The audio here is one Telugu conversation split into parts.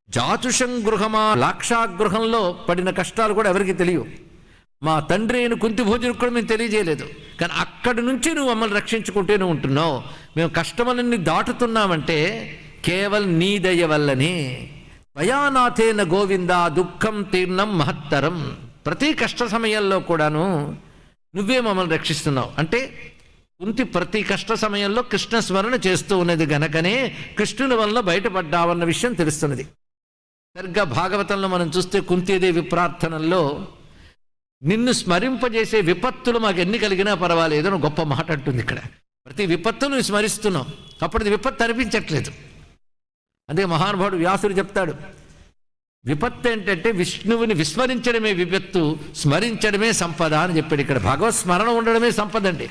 జాతుషం గృహమా లాక్షాగృహంలో పడిన కష్టాలు కూడా ఎవరికి తెలియవు. మా తండ్రి అయిన కుంతి భోజనం కూడా మేము తెలియజేయలేదు. కానీ అక్కడి నుంచి నువ్వు మమ్మల్ని రక్షించుకుంటూనే ఉంటున్నావు. మేము కష్టములన్నీ దాటుతున్నామంటే కేవలం నీ దయ వల్లనే. భయానాథేన గోవింద దుఃఖం తీర్ణం మహత్తరం. ప్రతి కష్ట సమయంలో కూడాను నువ్వే మమ్మల్ని రక్షిస్తున్నావు. అంటే కుంతి ప్రతి కష్ట సమయంలో కృష్ణ స్మరణ చేస్తూ ఉన్నది గనకనే కృష్ణుని వల్ల బయటపడ్డావన్న విషయం తెలుస్తున్నది. సరిగ్గా భాగవతంలో మనం చూస్తే కుంతీదేవి ప్రార్థనల్లో నిన్ను స్మరింపజేసే విపత్తులు మాకు ఎన్ని కలిగినా పర్వాలేదు అని గొప్ప మాట అంటుంది. ఇక్కడ ప్రతి విపత్తును స్మరిస్తున్నాం, అప్పుడు విపత్తు అనిపించట్లేదు. అదే మహానుభావుడు వ్యాసుడు చెప్తాడు, విపత్తు ఏంటంటే విష్ణువుని విస్మరించడమే విపత్తు, స్మరించడమే సంపద అని చెప్పాడు. ఇక్కడ భగవత్ స్మరణ ఉండడమే సంపద అండి.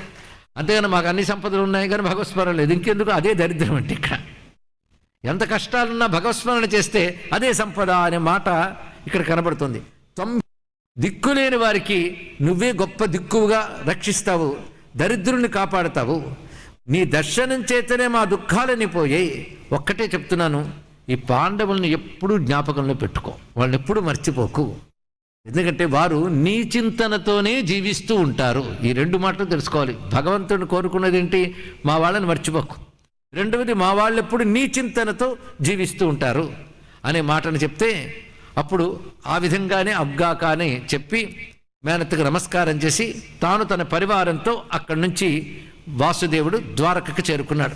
అంతేగాని మాకు అన్ని సంపదలు ఉన్నాయి కానీ భగవత్ స్మరణ లేదు, ఇంకెందుకు? అదే దరిద్రం అంటే. ఇక్కడ ఎంత కష్టాలున్నా భగవత్స్మరణ చేస్తే అదే సంపద అనే మాట ఇక్కడ కనబడుతుంది. దిక్కులేని వారికి నువ్వే గొప్ప దిక్కువుగా రక్షిస్తావు, దరిద్రుల్ని కాపాడుతావు. నీ దర్శనం చేతనే మా దుఃఖాలని పోయాయి. ఒక్కటే చెప్తున్నాను, ఈ పాండవుల్ని ఎప్పుడూ జ్ఞాపకంలో పెట్టుకో, వాళ్ళని ఎప్పుడూ మర్చిపోకు. ఎందుకంటే వారు నీ చింతనతోనే జీవిస్తూ ఉంటారు. ఈ రెండు మాటలు తెలుసుకోవాలి. భగవంతుడిని కోరుకున్నది ఏంటి? మా వాళ్ళని మర్చిపోకు. రెండవది, మా వాళ్ళు ఎప్పుడు నీ చింతనతో జీవిస్తూ ఉంటారు అనే మాటను చెప్తే అప్పుడు ఆ విధంగానే అబ్గాకానే చెప్పి మేనత్తకు నమస్కారం చేసి తాను తన పరివారంతో అక్కడి నుంచి వాసుదేవుడు ద్వారకకు చేరుకున్నాడు.